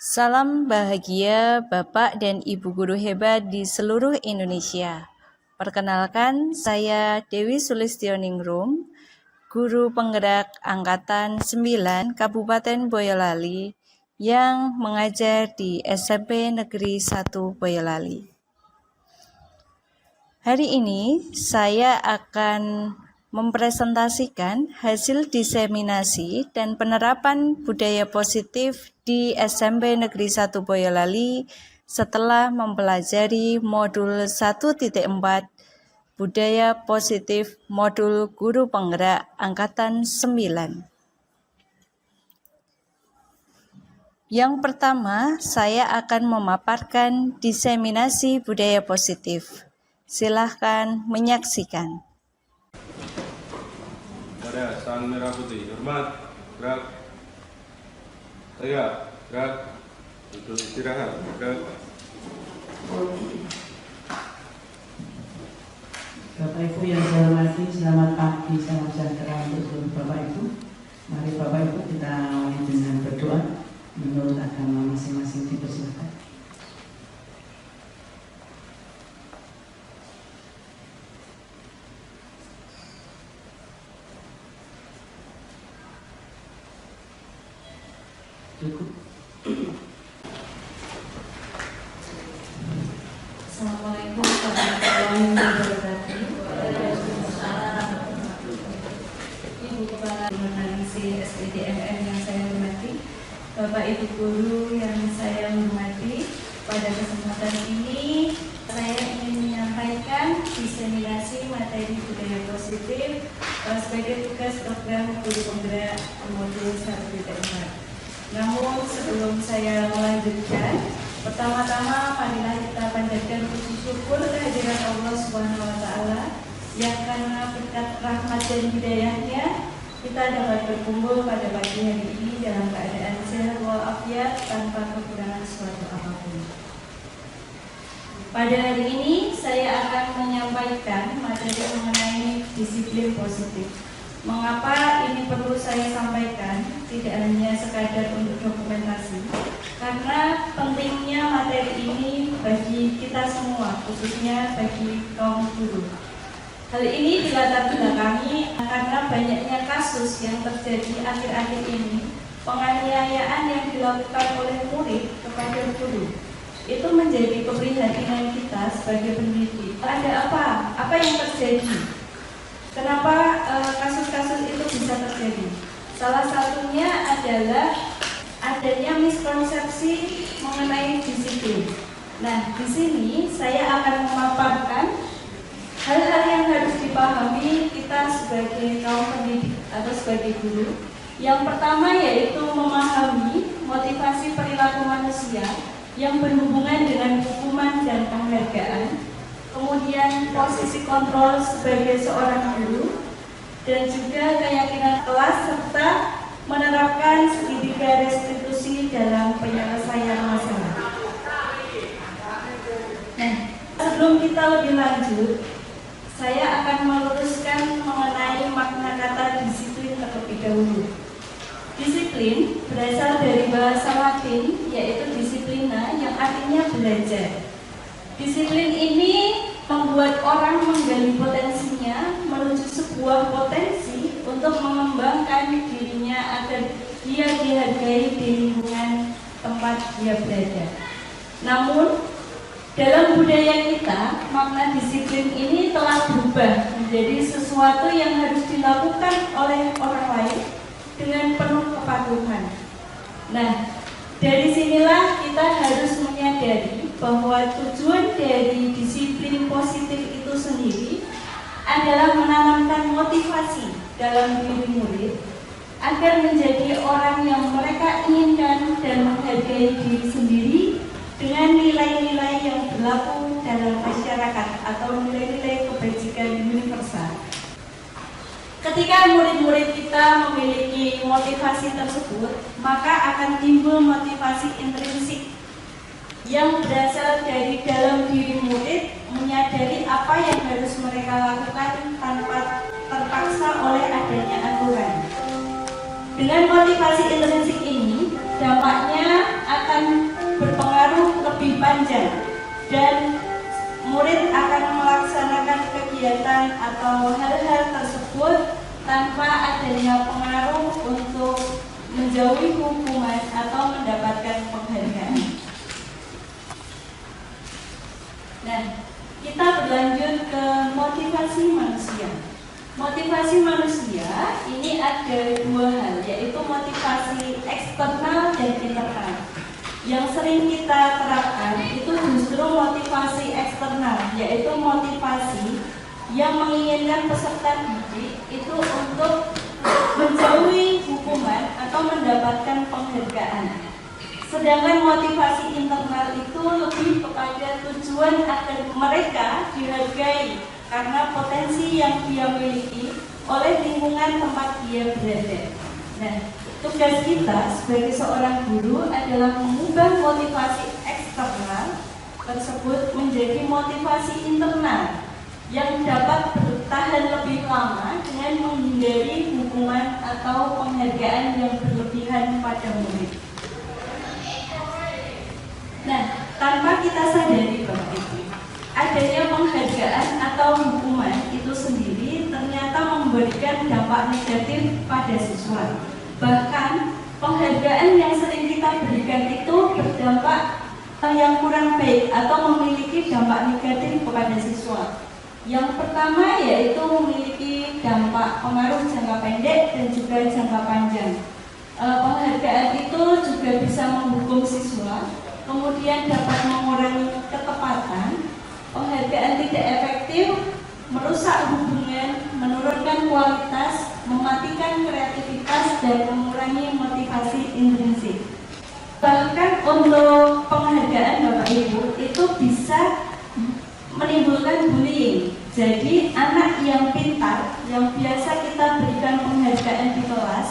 Salam bahagia Bapak dan Ibu guru hebat di seluruh Indonesia. Perkenalkan, saya Dewi Sulistioningrum, guru penggerak Angkatan 9 Kabupaten Boyolali yang mengajar di SMP Negeri 1 Boyolali. Hari ini saya akan mempresentasikan hasil diseminasi dan penerapan budaya positif di SMP Negeri 1 Boyolali setelah mempelajari modul 1.4 Budaya Positif modul Guru Penggerak Angkatan 9. Yang pertama, saya akan memaparkan diseminasi budaya positif. Silahkan menyaksikan. Garis tangan merah putih, hormat, gerak, tegak, gerak, duduk istirahat, gerak. Bapak Ibu yang saya hormati, selamat pagi, salam sejahtera untuk seluruh Bapak Ibu. Mari Bapak Ibu kita awali dengan berdoa menurut agama masing-masing, dipersilakan. Cukup. Assalamualaikum warahmatullahi wabarakatuh. Ibu Kepala Menangisi SPDMM yang saya hormati, Bapak Ibu guru yang saya hormati, pada kesempatan ini saya ingin menyampaikan diseminasi materi budaya positif sebagai tugas program guru penggerak modul 1.4. Namun sebelum saya melanjutkan, pertama-tama marilah kita panjatkan puji syukur kehadiran Allah Subhanahu wa taala yang karena berkat rahmat dan hidayahnya kita dapat berkumpul pada pagi hari ini dalam keadaan sehat walafiat tanpa kekurangan suatu apapun. Pada hari ini saya akan menyampaikan materi mengenai disiplin positif. Mengapa ini perlu saya sampaikan? Tidak hanya sekadar untuk dokumentasi, karena pentingnya materi ini bagi kita semua, khususnya bagi kaum guru. Hal ini dilatar belakangi karena banyaknya kasus yang terjadi akhir-akhir ini, penganiayaan yang dilakukan oleh murid kepada guru. Itu menjadi keprihatinan kita sebagai pendidik. Ada apa? Apa yang terjadi? Kenapa kasus-kasus itu bisa terjadi? Salah satunya adalah adanya miskonsepsi mengenai disiplin. Nah, di sini saya akan memaparkan hal-hal yang harus dipahami kita sebagai kaum pendidik atau sebagai guru. Yang pertama yaitu memahami motivasi perilaku manusia yang berhubungan dengan hukuman dan penghargaan. Kemudian posisi kontrol sebagai seorang guru, dan juga keyakinan kelas serta menerapkan segitiga restitusi dalam penyelesaian masalah. Nah, sebelum kita lebih lanjut, saya akan meluruskan mengenai makna kata disiplin terlebih dahulu. Disiplin berasal dari bahasa Latin yaitu disiplina yang artinya belajar. Disiplin ini membuat orang menggali potensinya menuju sebuah potensi untuk mengembangkan dirinya agar dia dihargai di lingkungan tempat dia berada. Namun, dalam budaya kita, makna disiplin ini telah berubah menjadi sesuatu yang harus dilakukan oleh orang lain dengan penuh kepatuhan. Nah, dari sinilah kita harus menyadari bahwa tujuan dari disiplin positif itu sendiri adalah menanamkan motivasi dalam diri murid agar menjadi orang yang mereka inginkan dan menghargai diri sendiri dengan nilai-nilai yang berlaku dalam masyarakat atau nilai-nilai kebajikan universal. Ketika murid-murid kita memiliki motivasi tersebut, maka akan timbul motivasi intrinsik yang berasal dari dalam diri murid, menyadari apa yang harus mereka lakukan tanpa terpaksa oleh adanya aturan. Dengan motivasi intrinsik ini, dampaknya akan akan berpengaruh lebih panjang dan murid akan melaksanakan kegiatan atau hal-hal tersebut tanpa adanya pengaruh untuk menjauhi hukuman atau mendapatkan penghargaan. Nah, kita berlanjut ke motivasi manusia. Motivasi manusia ini ada dua hal, yaitu motivasi eksternal dan internal. Yang sering kita terapkan itu justru motivasi eksternal, yaitu motivasi yang menginginkan peserta didik itu untuk menjauhi hukuman atau mendapatkan penghargaan. Sedangkan motivasi internal itu lebih kepada tujuan agar mereka dihargai karena potensi yang dia miliki oleh lingkungan tempat dia berada. Nah, tugas kita sebagai seorang guru adalah mengubah motivasi eksternal tersebut menjadi motivasi internal yang dapat bertahan lebih lama dengan menghindari hukuman atau penghargaan yang berlebihan pada murid. Nah, tanpa kita sadari Bapak Ibu, adanya penghargaan atau hukuman itu sendiri ternyata memberikan dampak negatif pada siswa. Bahkan penghargaan yang sering kita berikan itu berdampak yang kurang baik atau memiliki dampak negatif kepada siswa. Yang pertama yaitu memiliki dampak pengaruh jangka pendek dan juga jangka panjang. Penghargaan itu juga bisa menghukum siswa, kemudian dapat mengurangi ketepatan. Penghargaan tidak efektif, merusak hubungan, menurunkan kualitas, mematikan kreativitas, dan mengurangi motivasi intrinsik. Bahkan untuk penghargaan Bapak Ibu itu bisa menimbulkan bullying. Jadi anak yang pintar, yang biasa kita berikan penghargaan di kelas,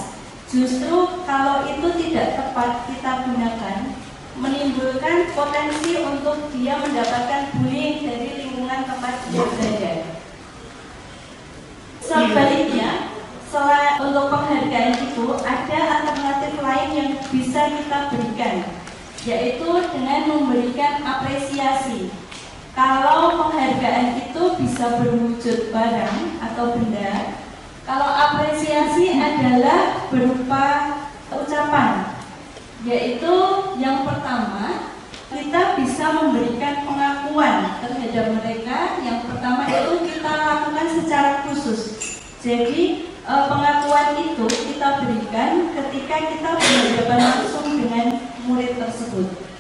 justru kalau itu tidak tepat kita gunakan, menimbulkan potensi untuk dia mendapatkan bullying dari lingkungan tempat dia berada. Sebaliknya, selain untuk penghargaan itu ada alternatif lain yang bisa kita berikan, yaitu dengan memberikan apresiasi. Kalau penghargaan itu bisa berwujud barang atau benda, kalau apresiasi adalah berupa ucapan, yaitu yang pertama kita bisa memberikan pengakuan terhadap mereka. Yang pertama itu kita lakukan secara khusus. Jadi pengakuan itu kita berikan ketika kita berhadapan langsung dengan murid tersebut.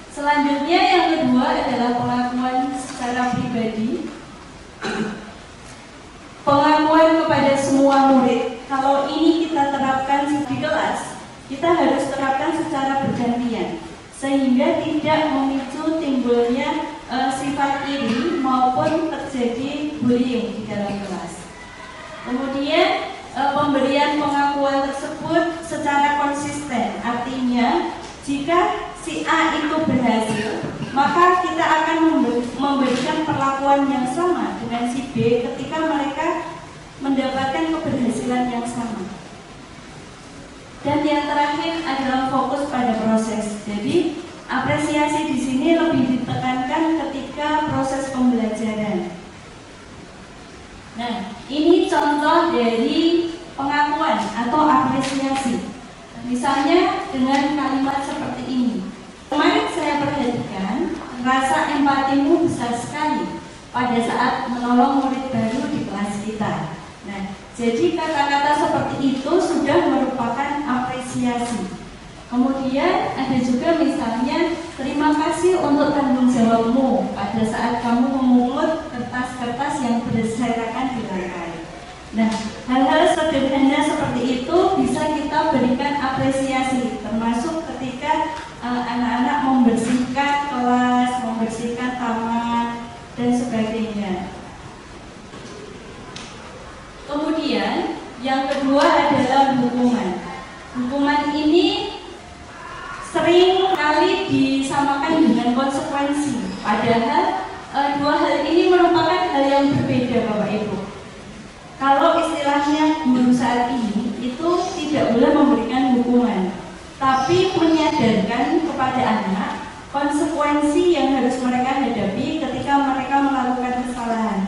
Selanjutnya yang kedua adalah pengakuan secara pribadi. Pengakuan kepada semua murid. Kalau ini kita terapkan di kelas, kita harus terapkan secara bergantian sehingga tidak memicu timbulnya sifat iri maupun terjadi bullying di dalam kelas. Kemudian pemberian pengakuan tersebut secara konsisten, artinya jika si A itu berhasil, maka kita akan memberikan perlakuan yang sama dengan si B ketika mereka mendapatkan keberhasilan yang sama. Dan yang terakhir adalah fokus pada proses. Jadi apresiasi di sini lebih ditekankan ketika proses pembelajaran. Nah, ini contoh dari pengakuan atau apresiasi. Misalnya dengan kalimat seperti ini. Kemarin saya perhatikan rasa empatimu besar sekali pada saat menolong murid baru di kelas kita. Nah, jadi kata-kata seperti itu sudah merupakan apresiasi. Kemudian ada juga misalnya terima kasih untuk tanggung jawabmu pada saat kamu memungut kertas-kertas yang berserakan di lantai. Nah, hal-hal sederhana seperti itu bisa kita berikan apresiasi, termasuk ketika anak-anak membersihkan kelas, membersihkan taman, dan sebagainya. Kemudian yang kedua adalah hukuman. Hukuman ini sering kali disamakan dengan konsekuensi. Padahal dua hal ini merupakan hal yang berbeda Bapak Ibu. Kalau istilahnya guru saat ini itu tidak boleh memberikan hukuman. tapi menyadarkan kepada anak konsekuensi yang harus mereka hadapi ketika mereka melakukan kesalahan.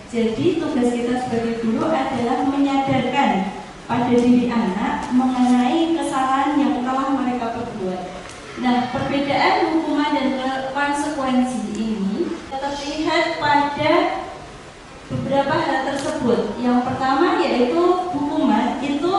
Jadi tugas kita sebagai guru adalah menyadarkan pada diri anak mengenai kesalahan yang telah mereka perbuat. Nah, perbedaan hukuman dan konsekuensi ini terlihat pada beberapa hal tersebut. Yang pertama yaitu hukuman itu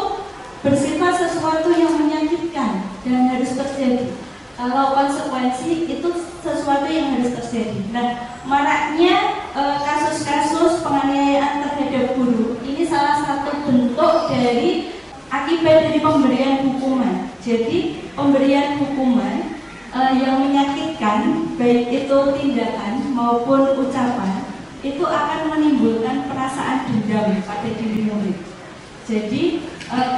bersifat sesuatu yang menyakitkan dan harus terjadi. Kalau konsekuensi itu sesuatu yang harus terjadi. Nah, maraknya kasus-kasus penganiayaan terhadap guru ini salah satu bentuk dari akibat dari pemberian hukuman. Jadi pemberian hukuman yang menyakitkan, baik itu tindakan maupun ucapan, itu akan menimbulkan perasaan dendam pada diri murid. Jadi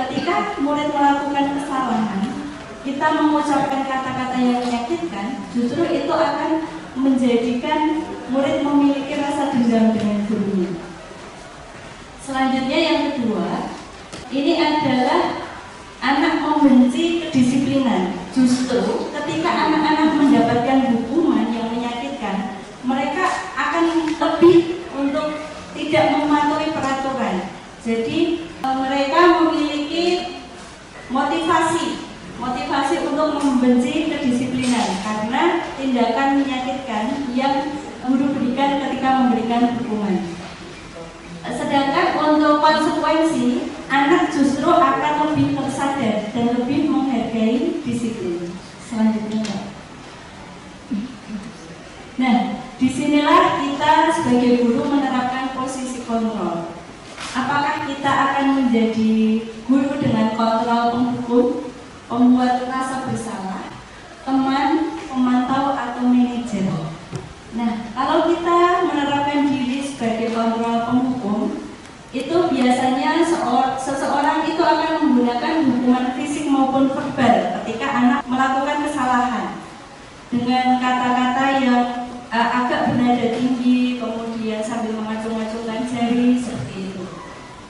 ketika murid melakukan kesalahan, kita mengucapkan kata-kata yang menyakitkan, justru itu akan menjadikan murid memiliki rasa dendam dengan gurunya. Selanjutnya yang kedua, ini adalah anak membenci kedisiplinan. Justru ketika anak-anak mendapatkan hukuman yang menyakitkan, mereka akan lebih untuk tidak mematuhi peraturan. Jadi mereka memiliki motivasi untuk membenci kedisiplinan karena tindakan menyakitkan yang guru berikan ketika memberikan hukuman. Sedangkan untuk konsekuensi, anak justru akan lebih tersadar dan lebih menghargai disiplin. Selanjutnya, nah, disinilah kita sebagai guru menerapkan posisi kontrol. Apakah kita akan menjadi guru dengan kontrol penghukum, pembuat rasa bersalah, teman, pemantau, atau manajer? Nah, kalau kita menerapkan diri sebagai kontrol penghukum, itu biasanya seseorang itu akan menggunakan hukuman fisik maupun verbal ketika anak melakukan kesalahan dengan kata-kata yang agak bernada tinggi, kemudian sambil mengacung-acungkan jari seperti itu.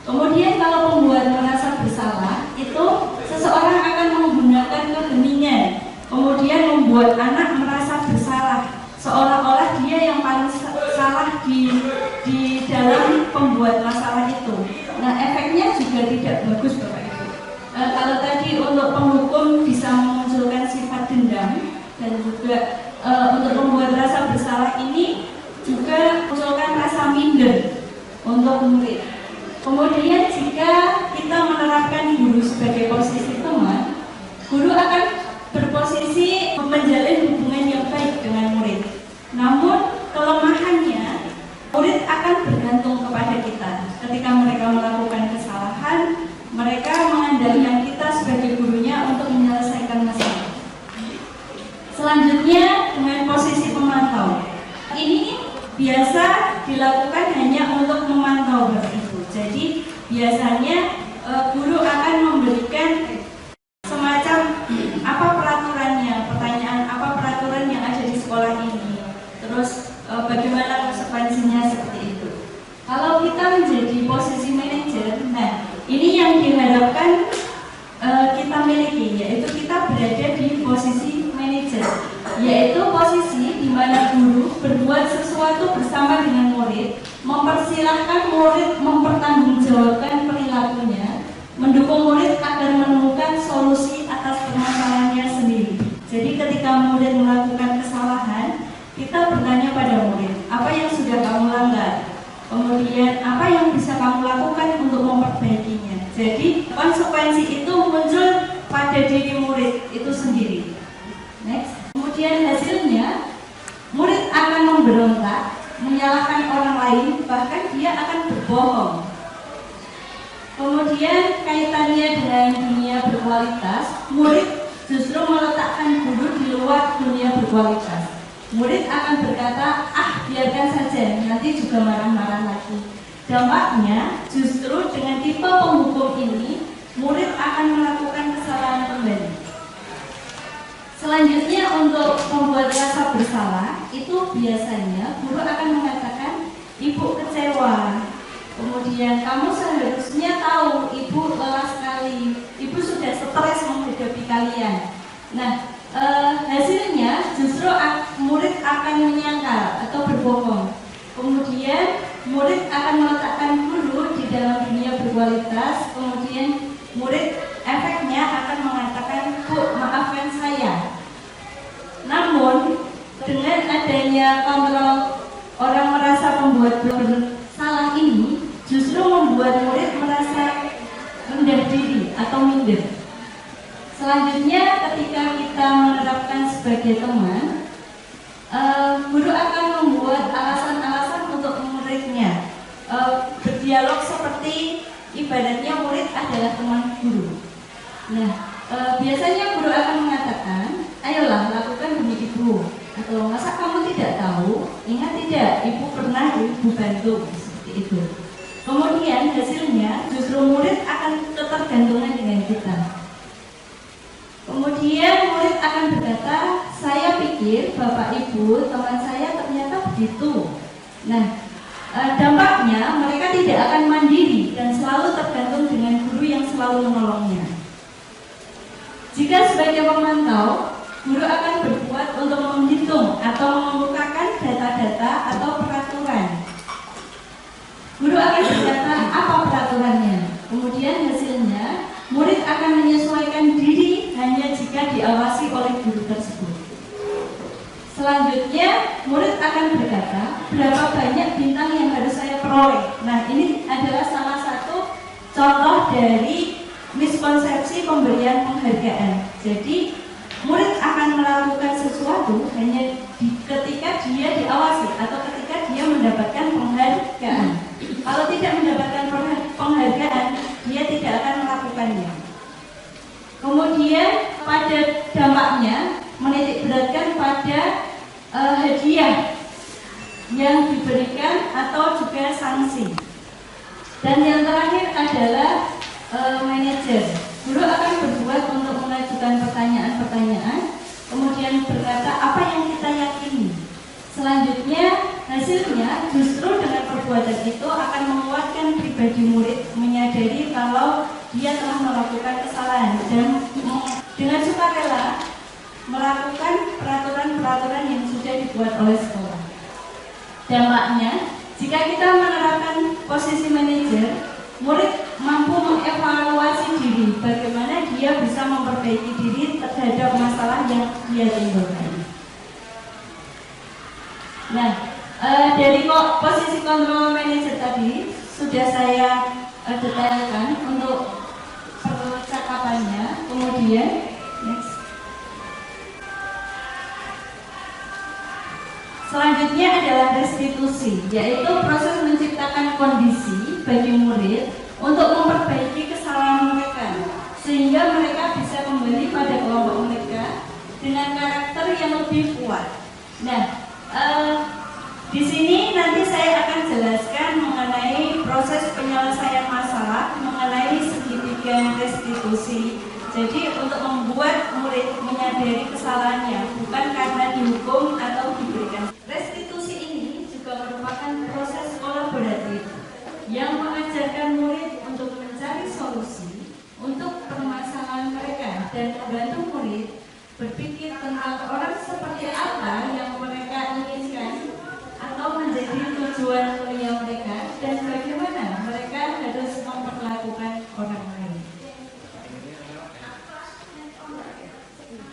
Kemudian kalau pembuat merasa bersalah, itu seseorang akan menggunakan keheningan, kemudian membuat anak merasa bersalah, seolah-olah dia yang paling salah di dalam pembuat masalah itu. Nah, efeknya juga tidak bagus, Bapak Ibu. Kalau tadi untuk penghukum bisa memunculkan sifat dendam, dan juga untuk membuat rasa bersalah ini juga memunculkan rasa minder untuk murid. Kemudian jika kita menerapkan guru sebagai posisi teman, guru akan berposisi menjalin hubungan yang baik dengan murid. Namun kelemahannya, murid akan bergantung kepada kita. Ketika mereka melakukan kesalahan, mereka mengandalkan kita sebagai gurunya untuk menyelesaikan masalah. Selanjutnya dengan posisi pemantau. Ini biasa dilakukan hanya untuk memantau, Bapak Ibu. Jadi biasanya guru akan memberikan semacam apa peraturannya, pertanyaan apa peraturan yang ada di sekolah ini, terus bagaimana konsekuensinya, seperti itu. Kalau kita menjadi posisi manajer, nah ini yang diharapkan kita miliki, yaitu kita berada di posisi manajer, yaitu posisi di mana guru berbuat sesuatu bersama dengan murid, mempersilahkan murid mempertanggungjawabkan perilakunya, mendukung murid agar menemukan solusi atas permasalahannya sendiri. Jadi ketika murid melakukan kesalahan, kita bertanya pada murid, apa yang sudah kamu langgar? Kemudian apa yang bisa kamu lakukan untuk memperbaikinya? Jadi konsekuensi itu muncul pada diri murid itu sendiri. Next. Kemudian hasilnya, murid akan memberontak, menyalahkan orang lain, bahkan dia akan berbohong. Kemudian kaitannya dengan dunia berkualitas, murid justru meletakkan guru di luar dunia berkualitas. Murid akan berkata, biarkan saja, nanti juga marah-marah lagi. Dampaknya justru dengan tipe penghukum ini, murid akan melakukan kesalahan kembali. Selanjutnya untuk membuat rasa bersalah, itu biasanya guru akan mengatakan, ibu kecewa. Kemudian kamu seharusnya tahu ibu lelah sekali, ibu sudah stres menghadapi kalian. Nah, hasilnya justru murid akan menyangkal atau berbohong. Kemudian murid akan meletakkan guru di dalam dunia berkualitas. Kemudian murid efeknya akan mengatakan, "Bu, maafkan saya." Namun dengan adanya kontrol orang merasa membuat bersalah ini justru membuat murid merasa rendah diri atau minder. Selanjutnya ketika kita menerapkan sebagai teman, guru akan membuat alasan-alasan untuk muridnya, berdialog seperti ibaratnya murid adalah teman guru. Nah, biasanya guru akan mengatakan, "Ayolah lakukan demi ibu," atau "Masa kamu tidak tahu? Ingat tidak, ibu pernah ibu bantu," seperti itu. Kemudian hasilnya justru murid akan ketergantungan dengan kita. Kemudian murid akan berkata, "Saya pikir Bapak Ibu, teman saya ternyata begitu." Nah, dampaknya mereka tidak akan mandiri dan selalu tergantung dengan guru yang selalu menolongnya. Jika sebagai pemantau, guru akan berbuat untuk menghitung atau mengemukakan data-data atau peraturan. Guru akan berkata apa peraturannya. Kemudian hasilnya, murid akan menyesuaikan diri hanya jika diawasi oleh guru tersebut. Selanjutnya, murid akan berkata, "Berapa banyak bintang yang harus saya peroleh?" Nah, ini adalah salah satu contoh dari miskonsepsi pemberian penghargaan. Jadi, murid akan melakukan sesuatu hanya ketika dia diawasi atau ketika dia mendapatkan penghargaan. Kalau tidak mendapatkan penghargaan, dia tidak akan melakukannya. Kemudian pada dampaknya menitik beratkan pada hadiah yang diberikan atau juga sanksi. Dan yang terakhir adalah manajer. Guru akan berbuat untuk mengajukan pertanyaan-pertanyaan, kemudian berkata apa yang kita yakini. Selanjutnya hasilnya justru dengan perbuatan itu akan menguatkan pribadi murid menyadari kalau dia telah melakukan kesalahan dan dengan sukarela melakukan peraturan-peraturan yang sudah dibuat oleh sekolah. Dampaknya, jika kita menerapkan posisi manajer, murid mampu mengevaluasi diri bagaimana dia bisa memperbaiki diri terhadap masalah yang dia timbulkan. Nah, dari posisi kontrol manajer tadi sudah saya detailkan untuk percakapannya. Kemudian next. Selanjutnya adalah restitusi, yaitu proses menciptakan kondisi bagi murid untuk memperbaiki kesalahan mereka sehingga mereka bisa kembali pada kelompok mereka dengan karakter yang lebih kuat. Nah, di sini nanti saya akan jelaskan mengenai proses penyelesaian masalah, mengenai segitiga restitusi. Jadi untuk membuat murid menyadari kesalahannya, bukan karena dihukum atau diberikan. Restitusi ini juga merupakan proses kolaboratif yang mengajarkan murid untuk mencari solusi untuk permasalahan mereka dan membantu murid berpikir tentang orang seperti apa yang mereka inginkan atau menjadi tujuan mulia mereka dan bagaimana mereka harus memperlakukan orang lain.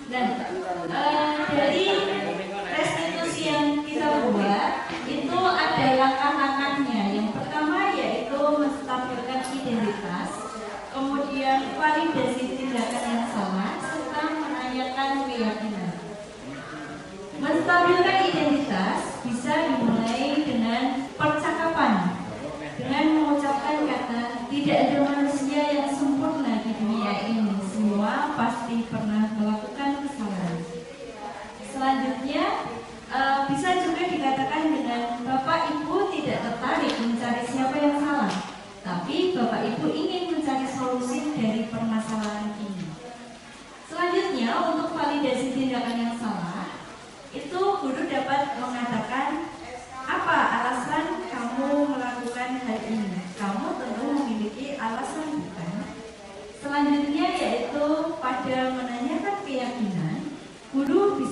Dan dari restitusi yang kita buat itu ada langkah-langkahnya. Yang pertama yaitu menstabilkan identitas, kemudian validasi tindakan yang salah, serta menanyakan keyakinan. Menstabilkan identitas bisa dimulai dengan percakapan, dengan mengucapkan kata tidak ada manusia yang sempurna di dunia ini, semua pasti pernah melakukan kesalahan. Selanjutnya bisa juga dikatakan dengan Bapak Ibu tidak tertarik mencari siapa yang salah, tapi Bapak Ibu ingin mencari solusi dari permasalahan ini. Selanjutnya untuk validasi tindakan yang salah, itu guru dapat mengatakan apa alasan kamu melakukan hal ini. Kamu tentu memiliki alasan bukan? Selanjutnya yaitu pada menanya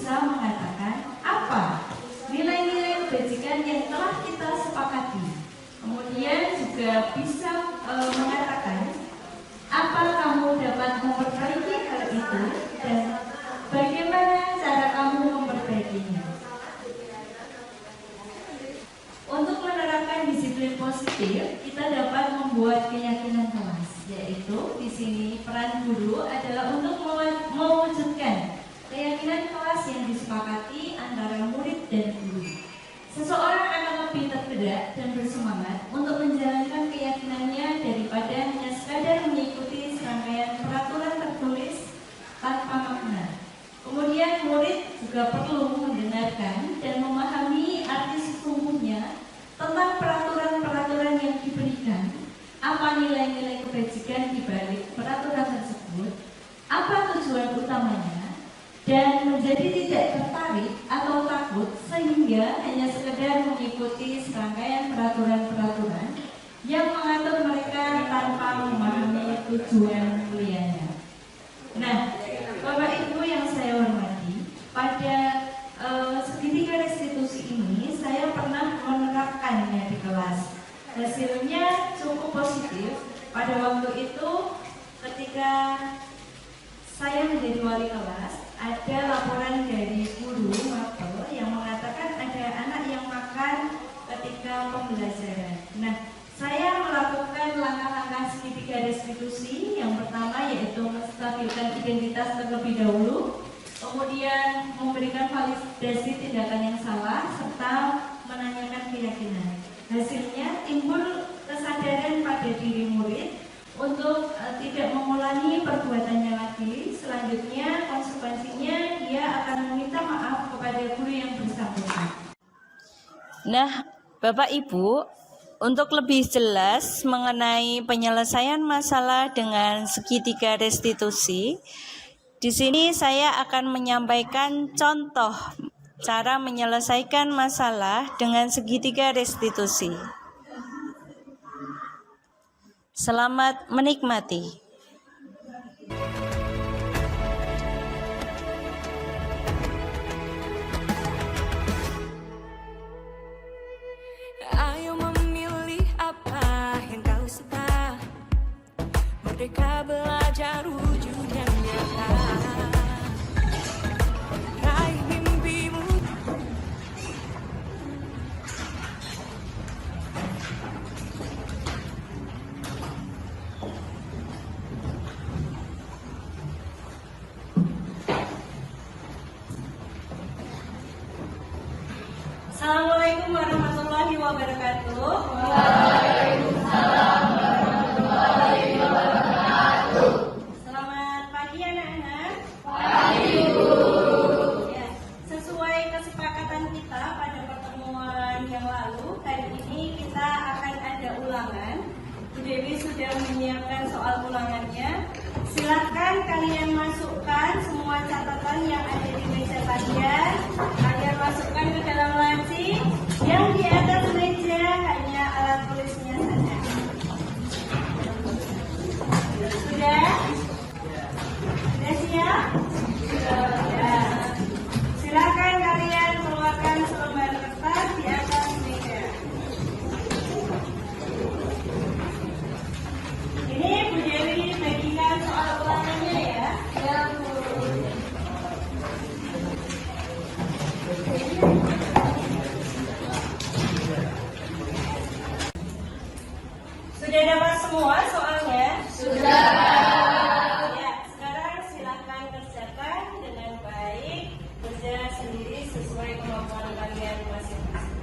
bisa mengatakan apa nilai-nilai kebajikan yang telah kita sepakati. Kemudian juga bisa mengatakan apa kamu dapat memperbaiki hal itu dan bagaimana cara kamu memperbaikinya. Untuk menerapkan disiplin positif, kita dapat membuat keyakinan kelas, yaitu di sini peran guru adalah untuk mewujudkan keyakinan kelas yang disepakati antara murid dan guru. Seseorang akan lebih tergerak dan bersemangat untuk menjalankan keyakinannya daripada hanya sekadar mengikuti serangkaian peraturan tertulis tanpa makna. Kemudian murid juga perlu mendengarkan dan memahami arti sesungguhnya tentang peraturan-peraturan yang diberikan, apa nilai-nilai kebajikan di balik peraturan tersebut, apa tujuan utamanya, dan menjadi tidak tertarik atau takut sehingga hanya sekedar mengikuti serangkaian peraturan-peraturan yang mengatur mereka tanpa memahami tujuan mulianya. Nah, Bapak Ibu yang saya hormati, pada segitiga restitusi ini saya pernah menerapkannya di kelas. Hasilnya cukup positif. Pada waktu itu ketika saya menjadi wali kelas, ada laporan dari guru mapel yang mengatakan ada anak yang makan ketika pembelajaran. Nah, saya melakukan langkah-langkah segitiga restitusi. Yang pertama yaitu menstabilkan identitas terlebih dahulu, kemudian memberikan validasi tindakan yang salah, serta menanyakan keyakinan. Hasilnya timbul kesadaran pada diri murid untuk tidak mengulangi perbuatannya lagi. Selanjutnya konsekuensinya dia akan meminta maaf kepada guru yang bersangkutan. Nah, Bapak Ibu, untuk lebih jelas mengenai penyelesaian masalah dengan segitiga restitusi, di sini saya akan menyampaikan contoh cara menyelesaikan masalah dengan segitiga restitusi. Selamat menikmati. Ayo memilih apa yang kau suka, merdeka belajar wujud yang nyata. Raih mimpimu. Assalamualaikum warahmatullahi wabarakatuh. Selamat pagi anak-anak. Ya, sesuai kesepakatan kita pada pertemuan yang lalu, hari ini kita akan ada ulangan. Bu Dewi sudah menyiapkan soal ulangannya. Silakan kalian masukkan semua catatan yang ada di meja kalian. Kalian masukkan ke dalam laci. Yang di atas meja hanya alat tulisnya saja. Sudah? Sudah siap? Ya. Silakan kalian keluarkan selembar kertas di atas meja. Ini Bu Dewi bagikan soal ulangannya ya. Ya Bu. Sudah dapat semua soalnya? Sudah. Ya, sekarang silakan kerjakan dengan baik, kerja sendiri sesuai kemampuan kalian masing-masing.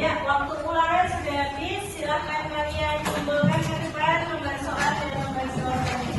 Ya, waktu ulangan sudah habis. Silakan kalian kumpulkan ke depan lembar soal dan lembar jawabannya.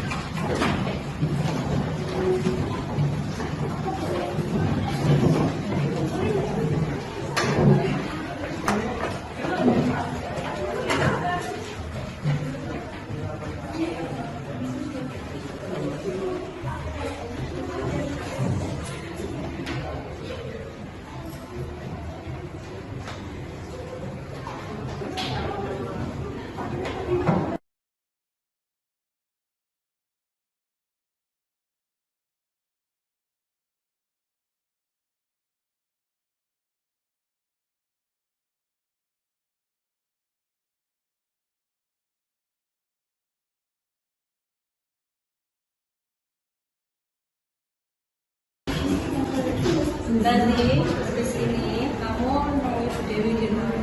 Nanti habis ini kamu menemui Bu Dewi di rumah.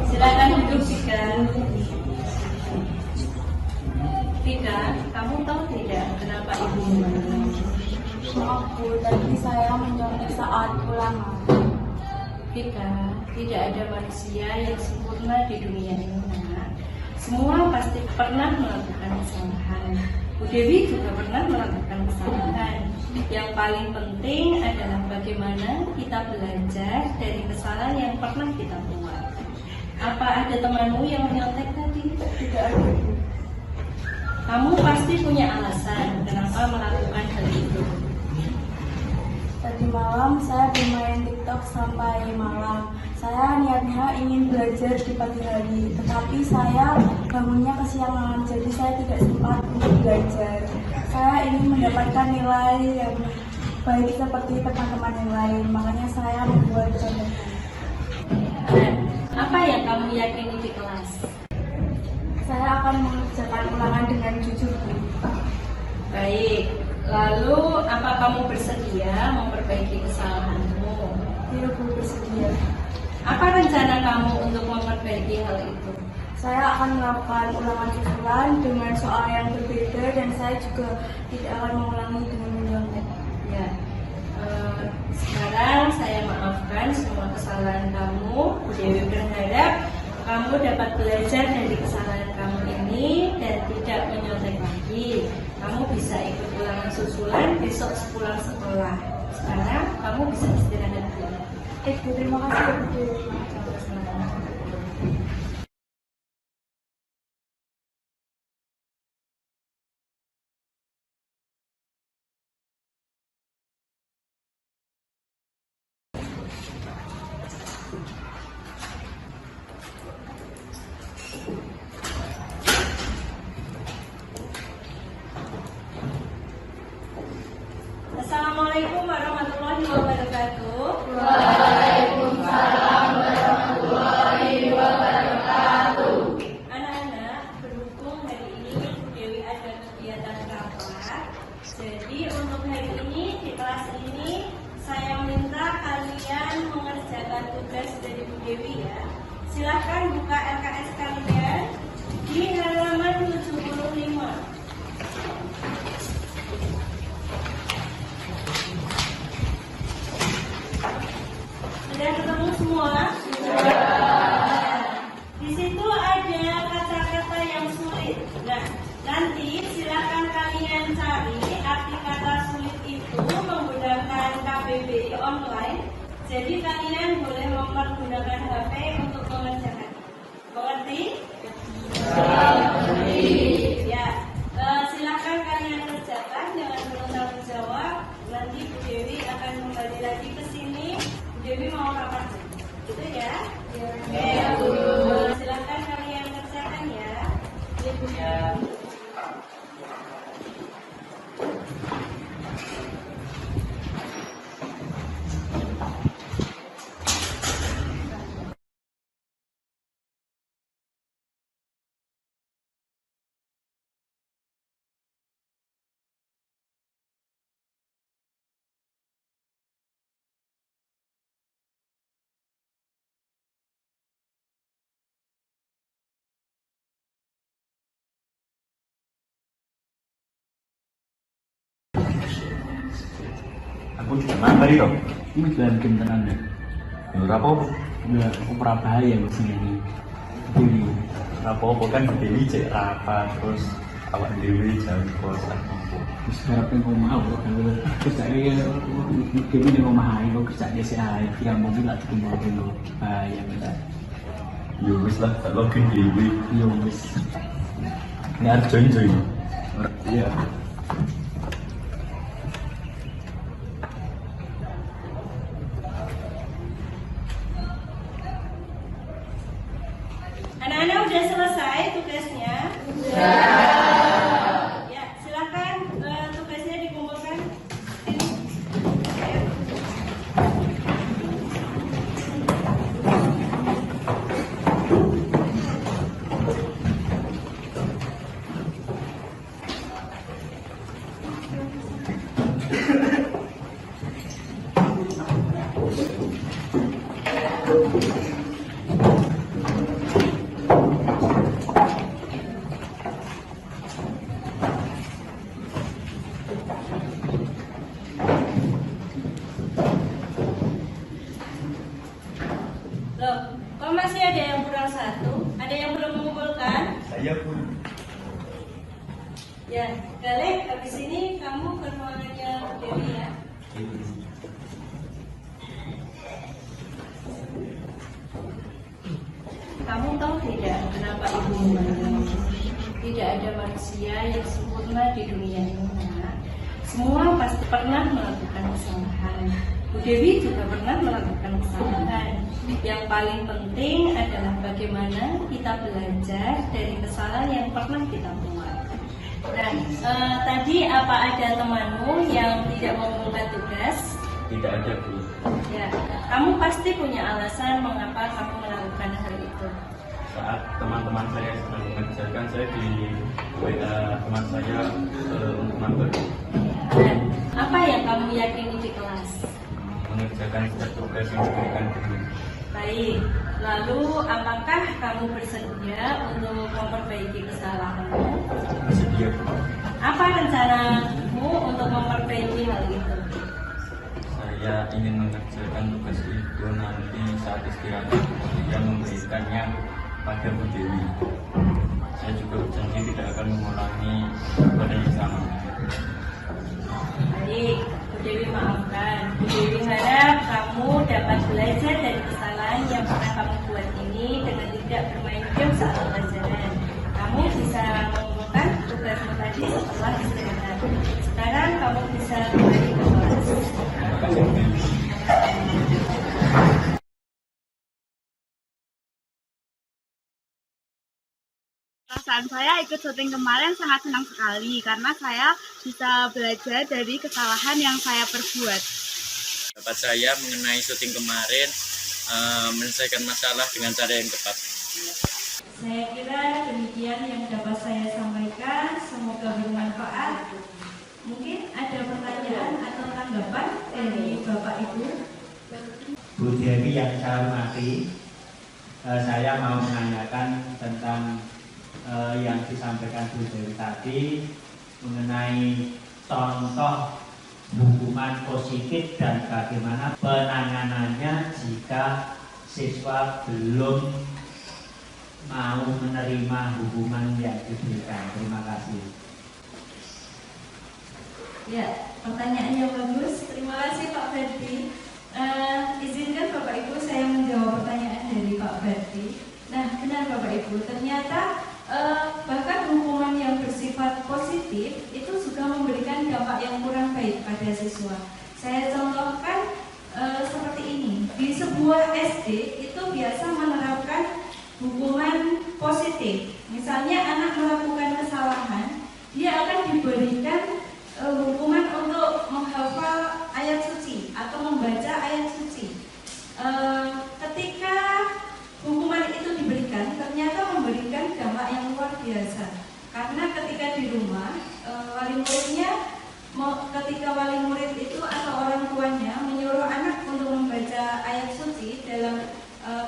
Silakan duduk, Tika. Tika, kamu tahu tidak kenapa ibu meninggal? Maaf Bu, tadi saya mencontek saat ulangan. Tika, tidak ada manusia yang sempurna di dunia ini, nak. Semua pasti pernah melakukan kesalahan. Bu Dewi juga pernah melakukan kesalahan. Yang paling penting adalah bagaimana kita belajar dari kesalahan yang pernah kita buat. Apa ada temanmu yang menyontek tadi? Tidak ada Bu. Kamu pasti punya alasan kenapa melakukan hal itu. Tadi malam saya bermain TikTok sampai malam. Saya niatnya ingin belajar di pagi hari, tetapi saya bangunnya kesiangan, jadi saya tidak sempat untuk belajar. Saya ingin mendapatkan nilai yang baik seperti teman-teman yang lain, makanya saya membuat contekan. Dan apa yang kamu yakini di kelas? Saya akan mengerjakan ulangan dengan jujur, Bu. Baik, lalu apa kamu bersedia memperbaiki kesalahanmu? Iya, Bu, bersedia. Apa rencana kamu untuk memperbaiki hal itu? Saya akan melakukan ulangan susulan dengan soal yang berbeda dan saya juga tidak akan mengulangi dengan menyontek. Ya, sekarang saya maafkan semua kesalahan kamu. Bu Dewi berharap kamu dapat belajar dari kesalahan kamu ini dan tidak menyontek lagi. Kamu bisa ikut ulangan susulan besok sepulang sekolah. Sekarang kamu bisa istirahat dulu. Bu, terima kasih, Bu. Assalamualaikum warahmatullahi wabarakatuh. Anak-anak, berhubung hari ini Bu Dewi ada kegiatan rapat, jadi untuk hari ini di kelas ini saya minta kalian mengerjakan tugas dari Bu Dewi ya. Silahkan buka LKS kalian di halaman 75. Sudah ketemu semua? Di situ ada kata-kata yang sulit. Nah, nanti silakan kalian cari arti kata sulit itu menggunakan KBBI online. Jadi kalian boleh mempergunakan HP untuk mengerjakan. Mengerti? Ya, silakan kalian kerjakan dengan penuh tanggung jawab. Nanti Bu Dewi akan kembali lagi ke sini. Bu Dewi mau rapat, gitu ya? Ya, Bu. Silakan kalian kerjakan ya. Ya. Aku juga nambah itu. Ini dalam game tenan deh. Ya ora apa-apa. Enggak, aku pernah bahaya di sini. Dewi. Ora apa-apa kan Dewi cek rapat terus awak Dewi jauh kosan. Sekarang pengen mau kalau kerja ini game ini mau mahal, kalau kerja di sini tidak mobil lah cukup mau dulu. Bahaya benar. Ya wis lah, tak login Dewi. Yo wis. Ini harus join. Iya. Anak-anak udah selesai tugasnya? Ya, silakan tugasnya dikumpulkan. Sini. Ayo. Loh, kok masih ada yang kurang satu? Ada yang belum mengumpulkan? Saya pun. Ya, Galek, habis ini kamu ke ruangannya Dewi ya. Kamu tahu tidak kenapa ibu bilang tidak ada manusia yang sempurna di dunia ini, nak? Semua pasti pernah melakukan kesalahan. Bu Dewi juga pernah melakukan kesalahan. Yang paling penting adalah bagaimana kita belajar dari kesalahan yang pernah kita buat. Nah, tadi apa ada temanmu yang tidak mengumpulkan tugas? Tidak ada, Bu. Ya, kamu pasti punya alasan mengapa kamu melakukan hal itu. Saat teman-teman saya sedang mengerjakan, saya di WA teman saya untuk nambah Dan apa yang kamu yakini di kelas? mengerjakan tugas yang diberikan dulu. Baik, lalu apakah kamu bersedia untuk memperbaiki kesalahanmu? Bersedia, Bu. Apa rencanamu untuk memperbaiki hal itu? Saya ingin mengerjakan tugas itu nanti saat istirahat yang memberikannya pada Bu Dewi. Saya juga berjanji tidak akan mengulangi perbuatan yang sama. Baik, Bu Dewi maafkan. Bu Dewi harap kamu dapat belajar dari kesalahan yang pernah kamu buat ini dengan tidak bermain game saat pelajaran. Kamu bisa mengumpulkan tugasmu tadi setelah istirahat. Sekarang kamu bisa kembali ke kelas. Terima kasih, Bu Dewi. Perasaan saya ikut syuting kemarin sangat senang sekali karena saya bisa belajar dari kesalahan yang saya perbuat. Pendapat saya mengenai syuting kemarin menyelesaikan masalah dengan cara yang tepat. Saya kira demikian yang dapat saya sampaikan. Semoga bermanfaat. Mungkin ada pertanyaan atau tanggapan dari Bapak Ibu. Bu Dewi yang saya hormati, saya mau menanyakan tentang yang disampaikan Bu Dewi tadi mengenai contoh hukuman positif dan bagaimana penanganannya jika siswa belum mau menerima hukuman yang diberikan. Terima kasih. Ya, pertanyaan yang bagus. Terima kasih Pak Ferdi. Izinkan Bapak Ibu saya menjawab pertanyaan dari Pak Ferdi. Nah, benar Bapak Ibu, ternyata bahkan hukuman yang bersifat positif itu juga memberikan dampak yang kurang baik pada siswa. Saya contohkan seperti ini. Di sebuah SD itu biasa menerapkan hukuman positif. Misalnya anak melakukan kesalahan, dia akan diberikan hukuman untuk menghafal ayat suci atau membaca ayat suci. Ketika hukuman itu diberikan, ternyata memberikan dampak yang luar biasa. Karena ketika di rumah, wali muridnya, ketika wali murid itu atau orang tuanya menyuruh anak untuk membaca ayat suci dalam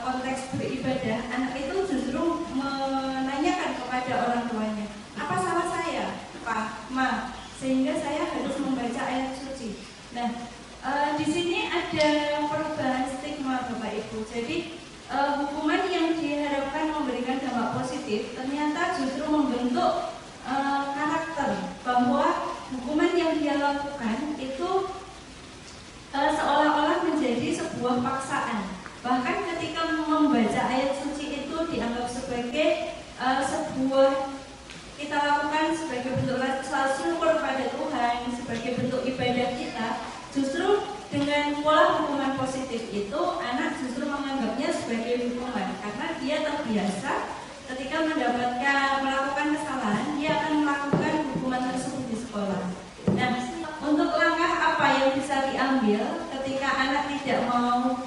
konteks beribadah, anak itu justru menanyakan kepada orang tuanya, apa salah saya, Pak, Ma, sehingga saya harus membaca ayat suci. Nah, ada perubahan stigma Bapak Ibu. Jadi hukuman yang diharapkan memberikan dampak positif ternyata justru membentuk karakter, bahwa hukuman yang dia lakukan itu seolah-olah menjadi sebuah paksaan. Bahkan ketika membaca ayat suci itu dianggap sebagai sebuah kita lakukan sebagai bentuk rasa syukur pada Tuhan, sebagai bentuk ibadah kita. Justru dengan pola hukuman positif itu, anak justru menganggapnya sebagai hukuman karena dia terbiasa ketika melakukan kesalahan, dia akan melakukan hukuman tersebut di sekolah. Nah, untuk langkah apa yang bisa diambil ketika anak tidak mau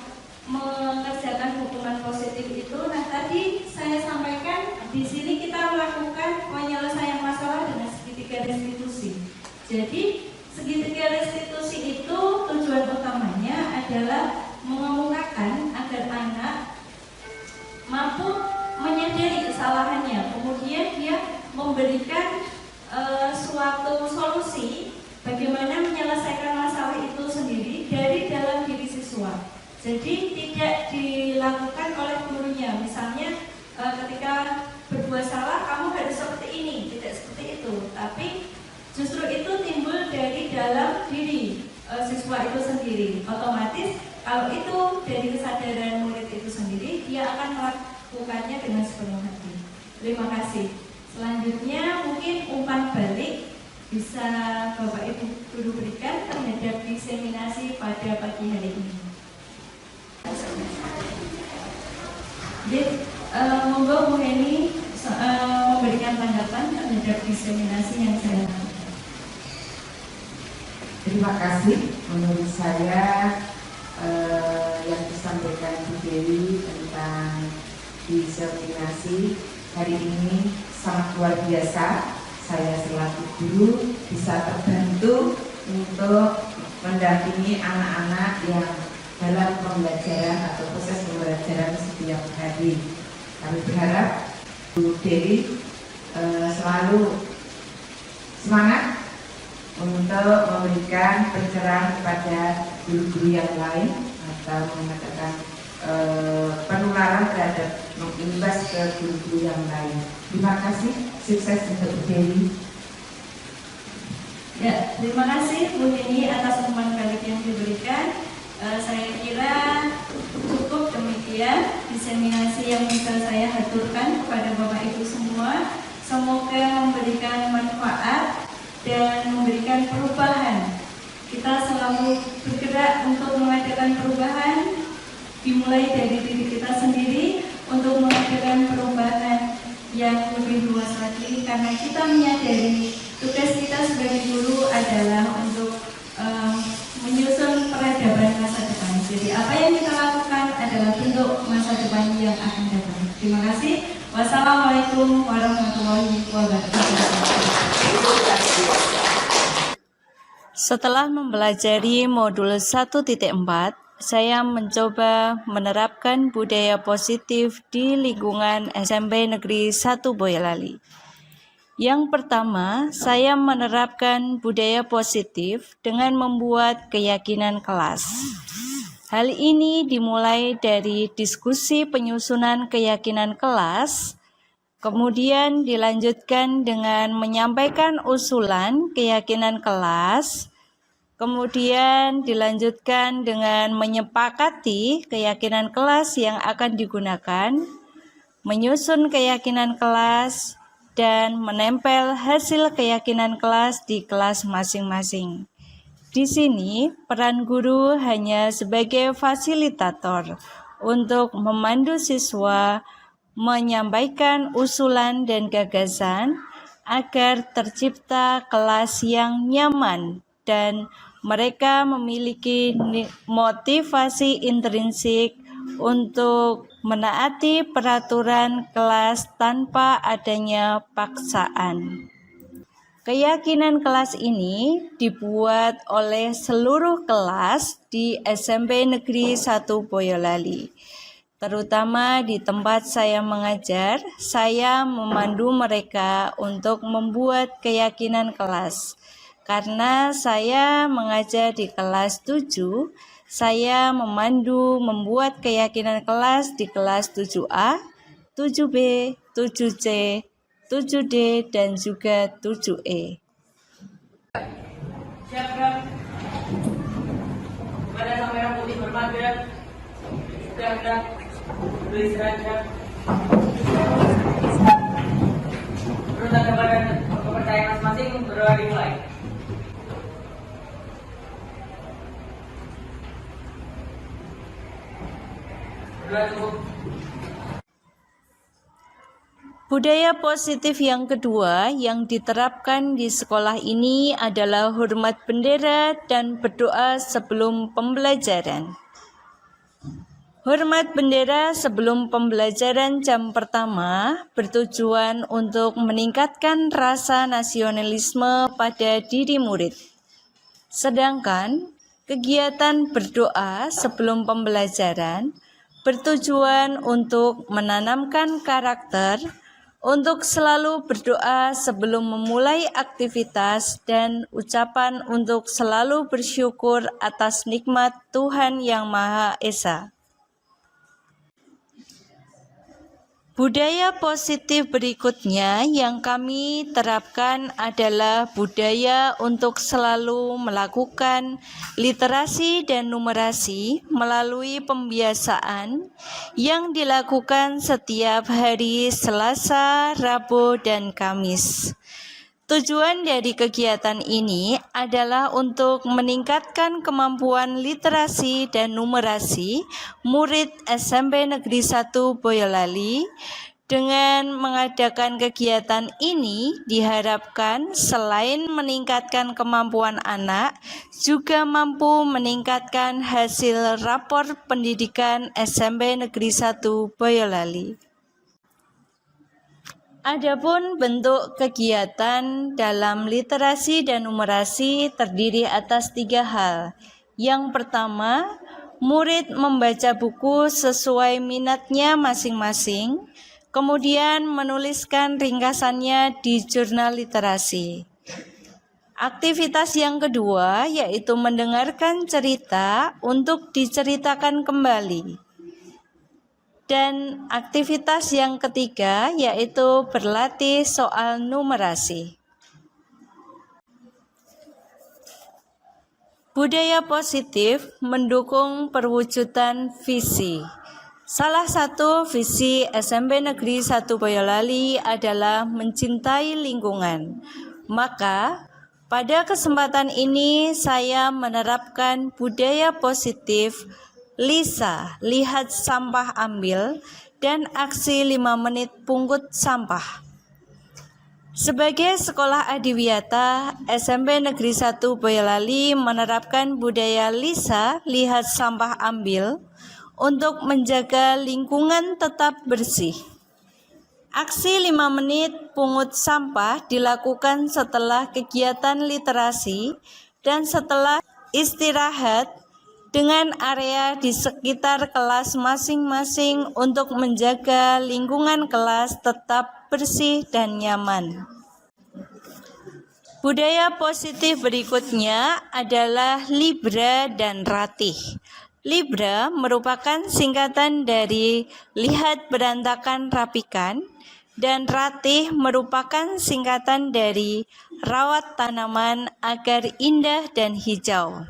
mengerjakan hukuman positif itu? Nah, tadi saya sampaikan di sini kita melakukan penyelesaian masalah dengan segitiga restitusi. Jadi segitiga restitusi itu tujuan utamanya adalah mengemukakan agar anak mampu menyadari kesalahannya, kemudian dia memberikan suatu solusi bagaimana menyelesaikan masalah itu sendiri dari dalam diri siswa. Jadi tidak dilakukan oleh gurunya. Misalnya ketika berbuat salah kamu harus seperti ini, tidak seperti itu. Tapi justru itu timbul dari dalam diri siswa itu sendiri. Otomatis kalau itu dari kesadaran murid itu sendiri, dia akan melakukannya dengan sepenuh hati. Terima kasih. Selanjutnya mungkin umpan balik bisa Bapak Ibu Guru berikan terhadap diseminasi pada pagi hari ini. Monggo Bu Heni memberikan tanggapan terhadap diseminasi yang saya lakukan. Terima kasih. Menurut saya yang disampaikan Bu Dewi tentang diseminasi hari ini sangat luar biasa. Saya selaku guru bisa terbantu untuk mendampingi anak-anak yang dalam pembelajaran atau proses pembelajaran setiap hari. Kami berharap Bu Dewi selalu semangat untuk memberikan pencerahan kepada guru-guru yang lain atau mengatakan penularan terhadap mengimbas ke guru-guru yang lain. Terima kasih, sukses untuk Bu Dewi. Ya, terima kasih Bu Heni atas umpan balik yang diberikan. Saya kira cukup demikian diseminasi yang bisa saya haturkan kepada Bapak Ibu semua. Semoga memberikan manfaat dan memberikan perubahan. Kita selalu bergerak untuk mengadakan perubahan, dimulai dari diri kita sendiri untuk mengadakan perubahan yang lebih luas lagi, karena kita menyadari tugas kita sebagai guru adalah untuk menyusun peradaban masa depan. Jadi apa yang kita lakukan adalah bentuk masa depan yang akan datang. Terima kasih. Wassalamualaikum warahmatullahi wabarakatuh. Setelah mempelajari modul 1.4, saya mencoba menerapkan budaya positif di lingkungan SMP Negeri 1 Boyolali. Yang pertama, saya menerapkan budaya positif dengan membuat keyakinan kelas. Hal ini dimulai dari diskusi penyusunan keyakinan kelas, kemudian dilanjutkan dengan menyampaikan usulan keyakinan kelas, kemudian dilanjutkan dengan menyepakati keyakinan kelas yang akan digunakan, menyusun keyakinan kelas, dan menempel hasil keyakinan kelas di kelas masing-masing. Di sini, peran guru hanya sebagai fasilitator untuk memandu siswa menyampaikan usulan dan gagasan agar tercipta kelas yang nyaman dan mereka memiliki motivasi intrinsik untuk menaati peraturan kelas tanpa adanya paksaan. Keyakinan kelas ini dibuat oleh seluruh kelas di SMP Negeri 1 Boyolali. Terutama di tempat saya mengajar, saya memandu mereka untuk membuat keyakinan kelas. Karena saya mengajar di kelas 7, saya memandu membuat keyakinan kelas di kelas 7A, 7B, 7C, 7D, dan juga 7E. Siap, gerak. Badan sampai merah putih hormat, gerak. Sudah, gerak. Dulu istirahat, gerak. Terus tanda badan kepercayaan masing-masing berdoa dimulai. Berdoa cukup. Budaya positif yang kedua yang diterapkan di sekolah ini adalah hormat bendera dan berdoa sebelum pembelajaran. Hormat bendera sebelum pembelajaran jam pertama bertujuan untuk meningkatkan rasa nasionalisme pada diri murid. Sedangkan kegiatan berdoa sebelum pembelajaran bertujuan untuk menanamkan karakter untuk selalu berdoa sebelum memulai aktivitas dan ucapan untuk selalu bersyukur atas nikmat Tuhan Yang Maha Esa. Budaya positif berikutnya yang kami terapkan adalah budaya untuk selalu melakukan literasi dan numerasi melalui pembiasaan yang dilakukan setiap hari Selasa, Rabu, dan Kamis. Tujuan dari kegiatan ini adalah untuk meningkatkan kemampuan literasi dan numerasi murid SMP Negeri 1 Boyolali. Dengan mengadakan kegiatan ini diharapkan selain meningkatkan kemampuan anak, juga mampu meningkatkan hasil rapor pendidikan SMP Negeri 1 Boyolali. Adapun bentuk kegiatan dalam literasi dan numerasi terdiri atas 3 hal. Yang pertama, murid membaca buku sesuai minatnya masing-masing, kemudian menuliskan ringkasannya di jurnal literasi. Aktivitas yang kedua yaitu mendengarkan cerita untuk diceritakan kembali. Dan aktivitas yang ketiga yaitu berlatih soal numerasi. Budaya positif mendukung perwujudan visi. Salah satu visi SMP Negeri 1 Boyolali adalah mencintai lingkungan. Maka pada kesempatan ini saya menerapkan budaya positif Lisa, lihat sampah ambil, dan aksi 5 menit pungut sampah. Sebagai sekolah adiwiyata, SMP Negeri 1 Boyolali menerapkan budaya Lisa, lihat sampah ambil, untuk menjaga lingkungan tetap bersih. Aksi 5 menit pungut sampah dilakukan setelah kegiatan literasi dan setelah istirahat dengan area di sekitar kelas masing-masing untuk menjaga lingkungan kelas tetap bersih dan nyaman. Budaya positif berikutnya adalah Libra dan Ratih. Libra merupakan singkatan dari lihat berantakan rapikan, dan Ratih merupakan singkatan dari rawat tanaman agar indah dan hijau.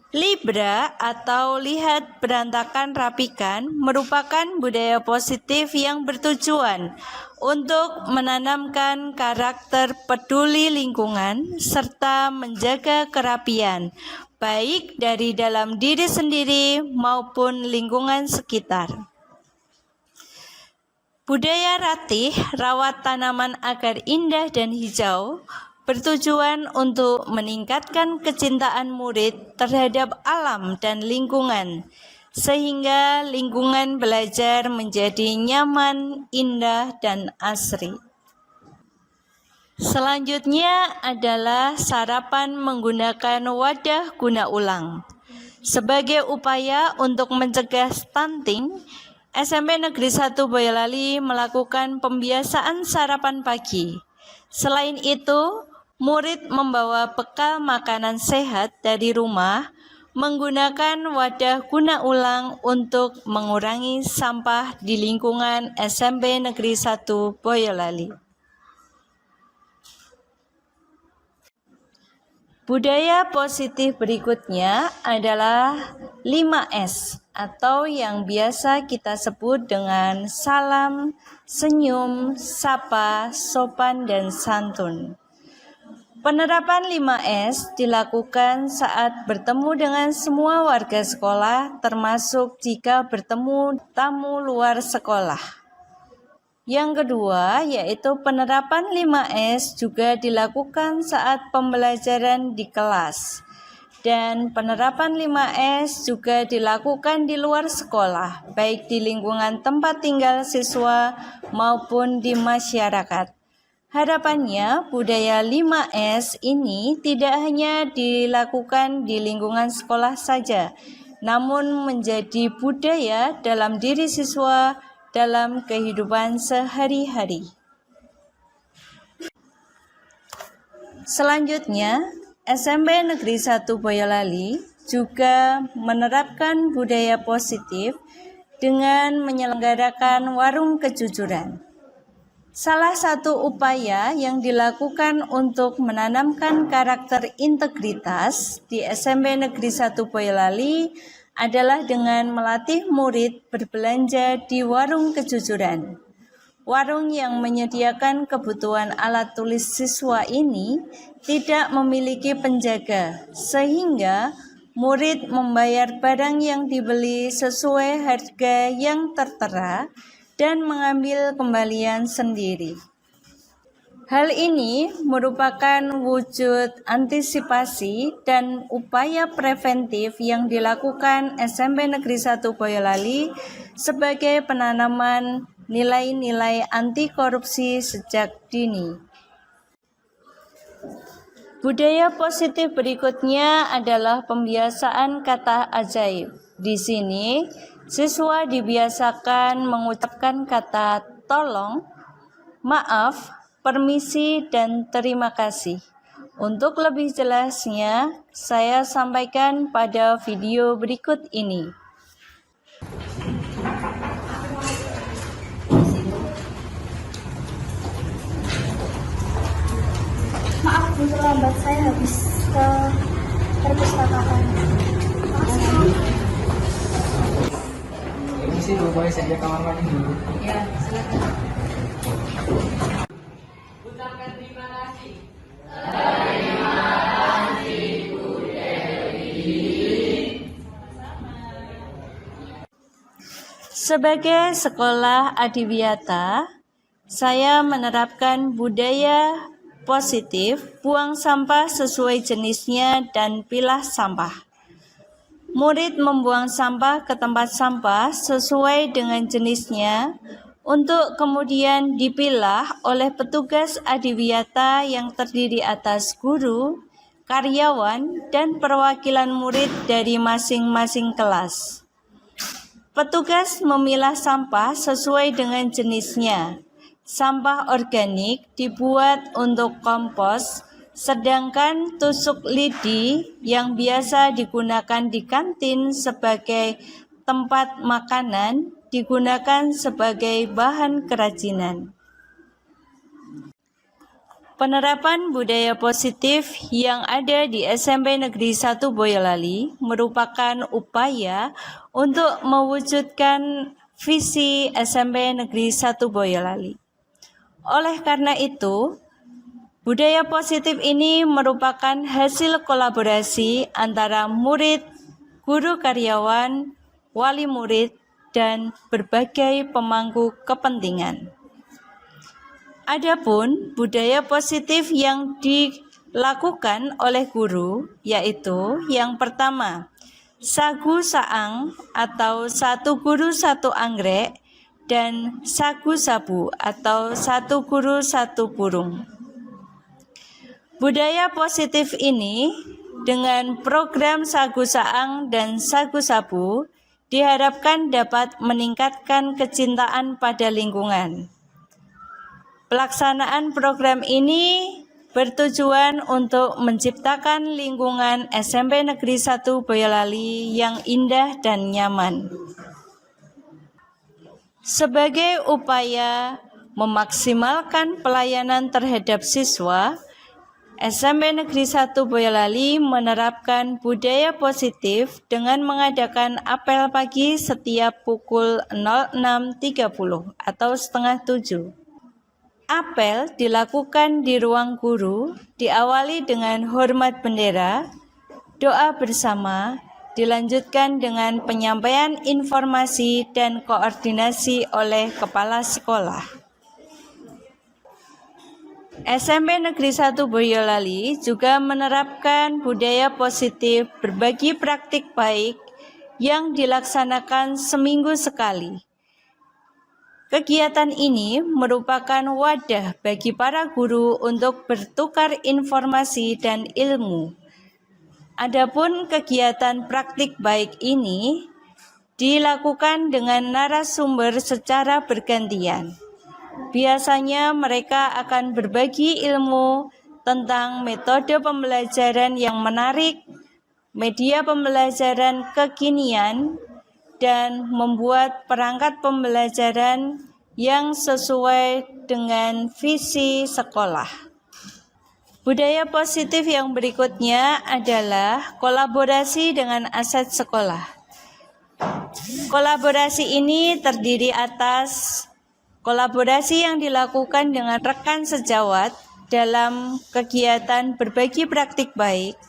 Libra atau lihat berantakan rapikan merupakan budaya positif yang bertujuan untuk menanamkan karakter peduli lingkungan serta menjaga kerapian, baik dari dalam diri sendiri maupun lingkungan sekitar. Budaya Ratih, rawat tanaman agar indah dan hijau, bertujuan untuk meningkatkan kecintaan murid terhadap alam dan lingkungan, sehingga lingkungan belajar menjadi nyaman, indah, dan asri. Selanjutnya adalah sarapan menggunakan wadah guna ulang. Sebagai upaya untuk mencegah stunting, SMP Negeri 1 Boyolali melakukan pembiasaan sarapan pagi. Selain itu, murid membawa bekal makanan sehat dari rumah, menggunakan wadah guna ulang untuk mengurangi sampah di lingkungan SMP Negeri 1 Boyolali. Budaya positif berikutnya adalah 5S atau yang biasa kita sebut dengan salam, senyum, sapa, sopan, dan santun. Penerapan 5S dilakukan saat bertemu dengan semua warga sekolah, termasuk jika bertemu tamu luar sekolah. Yang kedua, yaitu penerapan 5S juga dilakukan saat pembelajaran di kelas. Dan penerapan 5S juga dilakukan di luar sekolah, baik di lingkungan tempat tinggal siswa maupun di masyarakat. Harapannya, budaya 5S ini tidak hanya dilakukan di lingkungan sekolah saja, namun menjadi budaya dalam diri siswa dalam kehidupan sehari-hari. Selanjutnya, SMP Negeri 1 Boyolali juga menerapkan budaya positif dengan menyelenggarakan warung kejujuran. Salah satu upaya yang dilakukan untuk menanamkan karakter integritas di SMP Negeri 1 Boyolali adalah dengan melatih murid berbelanja di warung kejujuran. Warung yang menyediakan kebutuhan alat tulis siswa ini tidak memiliki penjaga, sehingga murid membayar barang yang dibeli sesuai harga yang tertera dan mengambil kembalian sendiri. Hal ini merupakan wujud antisipasi dan upaya preventif yang dilakukan SMP Negeri 1 Boyolali sebagai penanaman nilai-nilai anti korupsi sejak dini. Budaya positif berikutnya adalah pembiasaan kata ajaib. Di sini, siswa dibiasakan mengucapkan kata tolong, maaf, permisi, dan terima kasih. Untuk lebih jelasnya, saya sampaikan pada video berikut ini. Maaf Bu, terlambat, saya habis ke perpustakaan. Ini sih boleh saya kamar mandi dulu. Ya, silakan. Ucapkan terima kasih. Sebagai sekolah adiwiyata, saya menerapkan budaya positif, buang sampah sesuai jenisnya dan pilah sampah. Murid membuang sampah ke tempat sampah sesuai dengan jenisnya untuk kemudian dipilah oleh petugas adiwiyata yang terdiri atas guru, karyawan, dan perwakilan murid dari masing-masing kelas. Petugas memilah sampah sesuai dengan jenisnya. Sampah organik dibuat untuk kompos, sedangkan tusuk lidi yang biasa digunakan di kantin sebagai tempat makanan digunakan sebagai bahan kerajinan. Penerapan budaya positif yang ada di SMP Negeri 1 Boyolali merupakan upaya untuk mewujudkan visi SMP Negeri 1 Boyolali. Oleh karena itu, budaya positif ini merupakan hasil kolaborasi antara murid, guru karyawan, wali murid, dan berbagai pemangku kepentingan. Adapun budaya positif yang dilakukan oleh guru yaitu yang pertama, sagu saang atau satu guru satu anggrek, dan sagu sabu atau satu guru satu burung. Budaya positif ini dengan program sagu saang dan sagu sabu diharapkan dapat meningkatkan kecintaan pada lingkungan. Pelaksanaan program ini bertujuan untuk menciptakan lingkungan SMP Negeri 1 Boyolali yang indah dan nyaman. Sebagai upaya memaksimalkan pelayanan terhadap siswa, SMP Negeri 1 Boyolali menerapkan budaya positif dengan mengadakan apel pagi setiap pukul 06.30 atau setengah 7. Apel dilakukan di ruang guru, diawali dengan hormat bendera, doa bersama, dilanjutkan dengan penyampaian informasi dan koordinasi oleh kepala sekolah. SMP Negeri 1 Boyolali juga menerapkan budaya positif berbagi praktik baik yang dilaksanakan seminggu sekali. Kegiatan ini merupakan wadah bagi para guru untuk bertukar informasi dan ilmu. Adapun kegiatan praktik baik ini dilakukan dengan narasumber secara bergantian. Biasanya mereka akan berbagi ilmu tentang metode pembelajaran yang menarik, media pembelajaran kekinian, dan membuat perangkat pembelajaran yang sesuai dengan visi sekolah. Budaya positif yang berikutnya adalah kolaborasi dengan aset sekolah. Kolaborasi ini terdiri atas kolaborasi yang dilakukan dengan rekan sejawat dalam kegiatan berbagi praktik baik,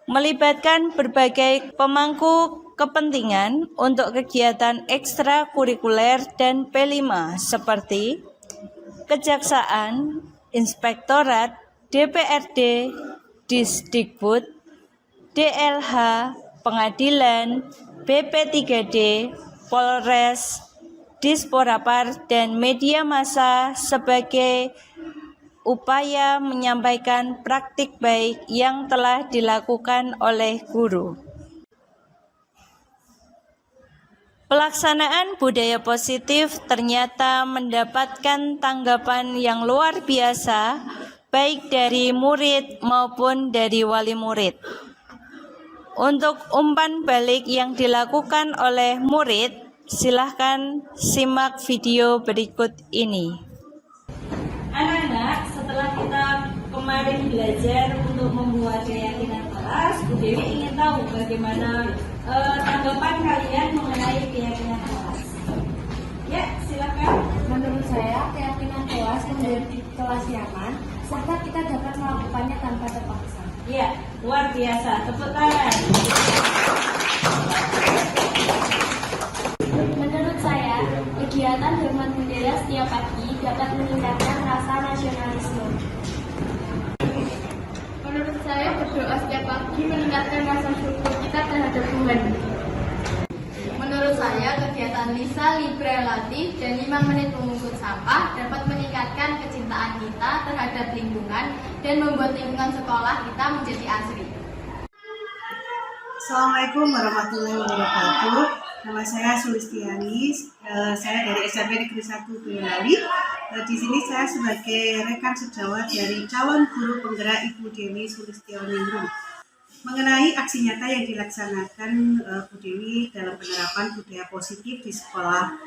melibatkan berbagai pemangku kepentingan untuk kegiatan ekstrakurikuler dan P5 seperti Kejaksaan, Inspektorat, DPRD, Disdikbud, DLH, Pengadilan, BP3D, Polres, Disporapar, dan media massa sebagai upaya menyampaikan praktik baik yang telah dilakukan oleh guru. Pelaksanaan budaya positif ternyata mendapatkan tanggapan yang luar biasa, baik dari murid maupun dari wali murid. Untuk umpan balik yang dilakukan oleh murid, silahkan simak video berikut ini. Anak-anak, setelah kita kemarin belajar untuk membuat keyakinan kelas, Bu Dewi ingin tahu bagaimana tanggapan kalian mengenai keyakinan kelas. Ya, silakan. Menurut saya, keyakinan kelas menjadi kelas nyaman, serta kita dapat melakukannya tanpa terpaksa. Ya, luar biasa. Tepuk tangan. Menurut saya, kegiatan hormat bendera setiap pagi dapat meningkatkan rasa nasionalisme. Menurut saya, berdoa setiap pagi meningkatkan rasa syukur kita terhadap Tuhan. Menurut saya, kegiatan Lisa, Libre, Latih, dan 5 menit memungut sampah dapat meningkatkan kecintaan kita terhadap lingkungan dan membuat lingkungan sekolah kita menjadi asri. Assalamualaikum warahmatullahi wabarakatuh. Nama saya Sulistiani, saya dari SMP Negeri 1 Boyolali. Di sini saya sebagai rekan sejawat dari calon guru penggerak Ibu Dewi Sulistioningrum. Mengenai aksi nyata yang dilaksanakan Bu Dewi dalam penerapan budaya positif di sekolah,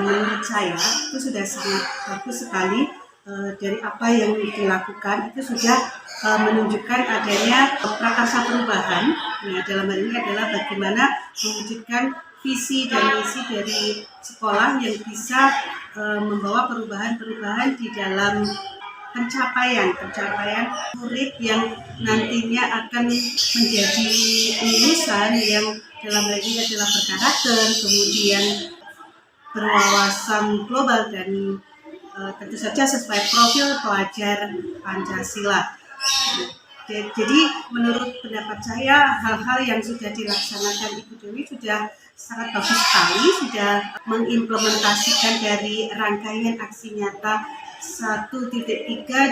menurut saya itu sudah sangat bagus sekali. Dari apa yang dilakukan itu sudah menunjukkan adanya prakarsa perubahan. Nah, dalam hal ini adalah bagaimana mewujudkan visi dan misi dari sekolah yang bisa membawa perubahan-perubahan di dalam pencapaian murid yang nantinya akan menjadi lulusan yang dalam hal ini adalah berkarakter, kemudian berwawasan global dan tentu saja sesuai profil pelajar Pancasila. Jadi menurut pendapat saya, hal-hal yang sudah dilaksanakan Ibu Dewi sudah sangat bagus sekali, sudah mengimplementasikan dari rangkaian aksi nyata 1.3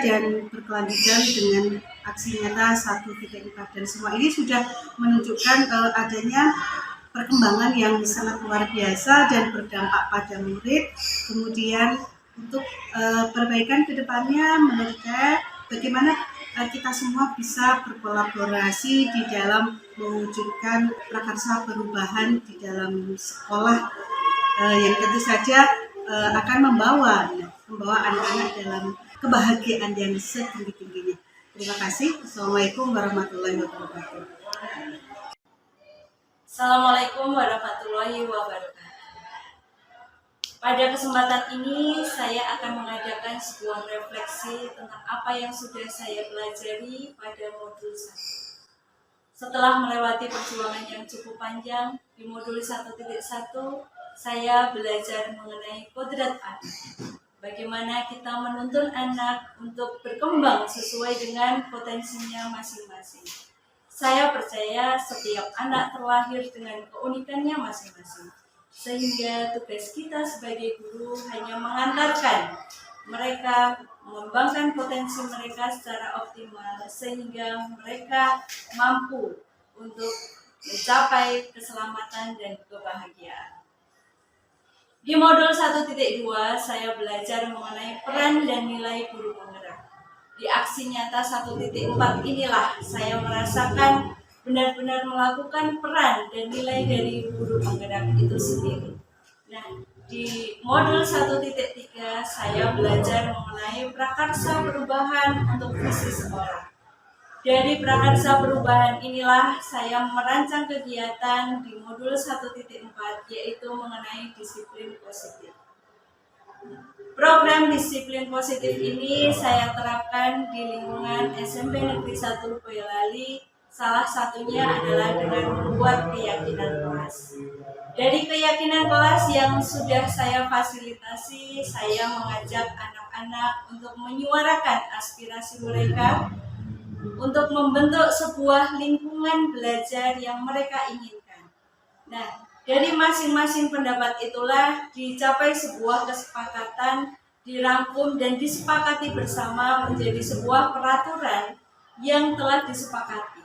dan berkelanjutan dengan aksi nyata 1.4, dan semua ini sudah menunjukkan adanya perkembangan yang sangat luar biasa dan berdampak pada murid, kemudian untuk perbaikan kedepannya menurut saya bagaimana kita semua bisa berkolaborasi di dalam mewujudkan prakarsa perubahan di dalam sekolah yang tentu saja akan membawa anak-anak dalam kebahagiaan yang setinggi-tingginya. Terima kasih. Assalamualaikum warahmatullahi wabarakatuh. Assalamualaikum warahmatullahi wabarakatuh. Pada kesempatan ini saya akan mengadakan sebuah refleksi tentang apa yang sudah saya pelajari pada modul 1. Setelah melewati perjuangan yang cukup panjang, di modul 1.1 saya belajar mengenai kodrat anak. Bagaimana kita menuntun anak untuk berkembang sesuai dengan potensinya masing-masing. Saya percaya setiap anak terlahir dengan keunikannya masing-masing. Sehingga tugas kita sebagai guru hanya mengantarkan mereka mengembangkan potensi mereka secara optimal sehingga mereka mampu untuk mencapai keselamatan dan kebahagiaan. Di modul 1.2 saya belajar mengenai peran dan nilai guru penggerak. Di aksi nyata 1.4 inilah saya merasakan benar-benar melakukan peran dan nilai dari guru penggerak itu sendiri. Nah, di modul 1.3 saya belajar mengenai prakarsa perubahan untuk visi sekolah. Dari prakarsa perubahan inilah saya merancang kegiatan di modul 1.4 yaitu mengenai disiplin positif. Program disiplin positif ini saya terapkan di lingkungan SMP Negeri 1 Boyolali. Salah satunya adalah dengan membuat keyakinan kelas. Dari keyakinan kelas yang sudah saya fasilitasi, saya mengajak anak-anak untuk menyuarakan aspirasi mereka untuk membentuk sebuah lingkungan belajar yang mereka inginkan. Nah, dari masing-masing pendapat itulah dicapai sebuah kesepakatan, dirangkum dan disepakati bersama menjadi sebuah peraturan yang telah disepakati.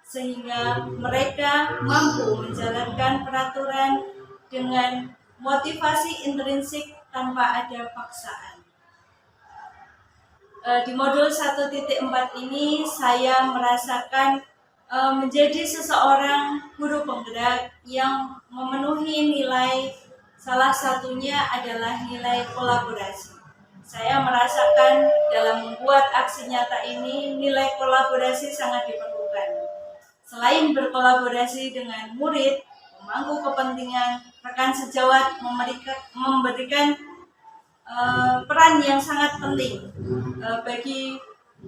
Sehingga mereka mampu menjalankan peraturan dengan motivasi intrinsik tanpa ada paksaan. Di modul 1.4 ini saya merasakan menjadi seseorang guru penggerak yang memenuhi nilai, salah satunya adalah nilai kolaborasi. Saya merasakan dalam membuat aksi nyata ini nilai kolaborasi sangat diperlukan. Selain berkolaborasi dengan murid, pemangku kepentingan, rekan sejawat memberikan peran yang sangat penting bagi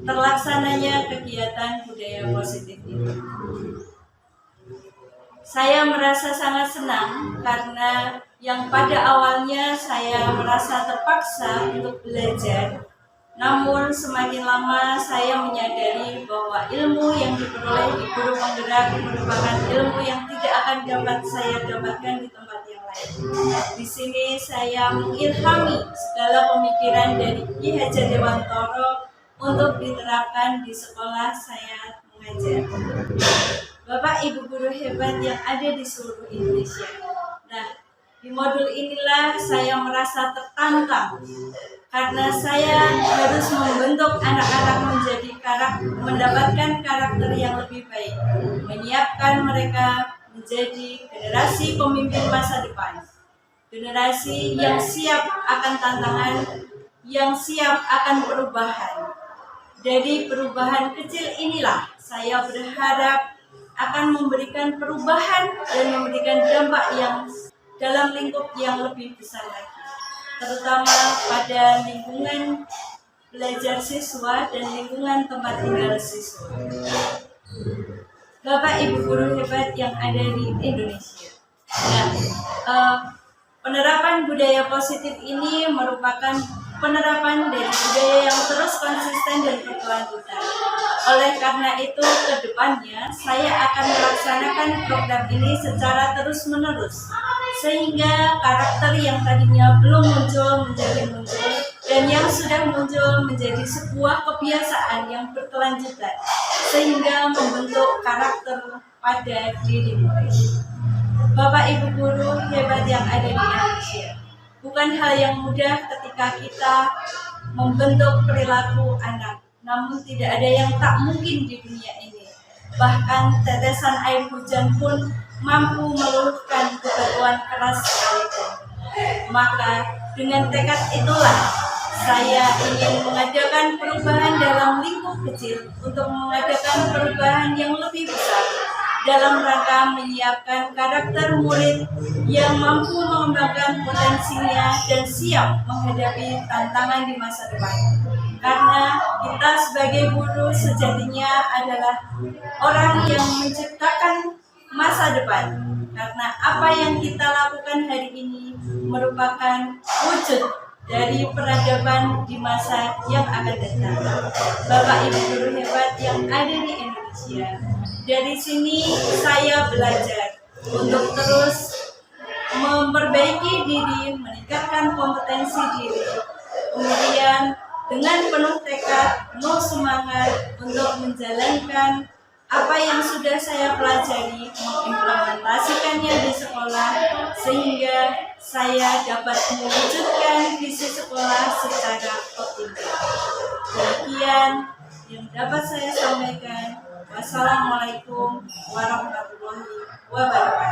terlaksananya kegiatan budaya positif ini. Saya merasa sangat senang karena yang pada awalnya saya merasa terpaksa untuk belajar. Namun semakin lama saya menyadari bahwa ilmu yang diperoleh di guru penggerak merupakan ilmu yang tidak akan dapat saya dapatkan di tempat yang lain. Di sini saya mengilhami segala pemikiran dari Ki Hajar Dewantoro untuk diterapkan di sekolah saya mengajar. Bapak Ibu guru hebat yang ada di seluruh Indonesia. Nah, di modul inilah saya merasa tertantang karena saya harus membentuk anak-anak menjadi mendapatkan karakter yang lebih baik, menyiapkan mereka menjadi generasi pemimpin masa depan, generasi yang siap akan tantangan, yang siap akan perubahan. Dari perubahan kecil inilah saya berharap akan memberikan perubahan dan memberikan dampak yang dalam lingkup yang lebih besar lagi, terutama pada lingkungan belajar siswa dan lingkungan tempat tinggal siswa. Bapak Ibu guru hebat yang ada di Indonesia. Nah, penerapan budaya positif ini merupakan penerapan dari budaya yang terus konsisten dan berkelanjutan. Oleh karena itu, ke depannya saya akan melaksanakan program ini secara terus-menerus, sehingga karakter yang tadinya belum muncul menjadi muncul, dan yang sudah muncul menjadi sebuah kebiasaan yang berkelanjutan, sehingga membentuk karakter pada diri murid. Bapak Ibu guru hebat yang ada di Indonesia, bukan hal yang mudah ketika kita membentuk perilaku anak. Namun tidak ada yang tak mungkin di dunia ini. Bahkan tetesan air hujan pun mampu meluluhkan bebatuan keras sekalipun. Maka dengan tekad itulah saya ingin mengadakan perubahan dalam lingkup kecil untuk mengadakan perubahan yang lebih besar dalam rangka menyiapkan karakter murid yang mampu mengembangkan potensinya dan siap menghadapi tantangan di masa depan. Karena kita sebagai guru sejatinya adalah orang yang menciptakan masa depan. Karena apa yang kita lakukan hari ini merupakan wujud dari peradaban di masa yang akan datang. Bapak Ibu guru hebat yang ada di Indonesia, dari sini saya belajar untuk terus memperbaiki diri, meningkatkan kompetensi diri, kemudian dengan penuh tekad, penuh semangat untuk menjalankan apa yang sudah saya pelajari, mengimplementasikannya di sekolah, sehingga saya dapat mewujudkan visi sekolah secara optimal. Demikian yang dapat saya sampaikan. Wassalamualaikum warahmatullahi wabarakatuh.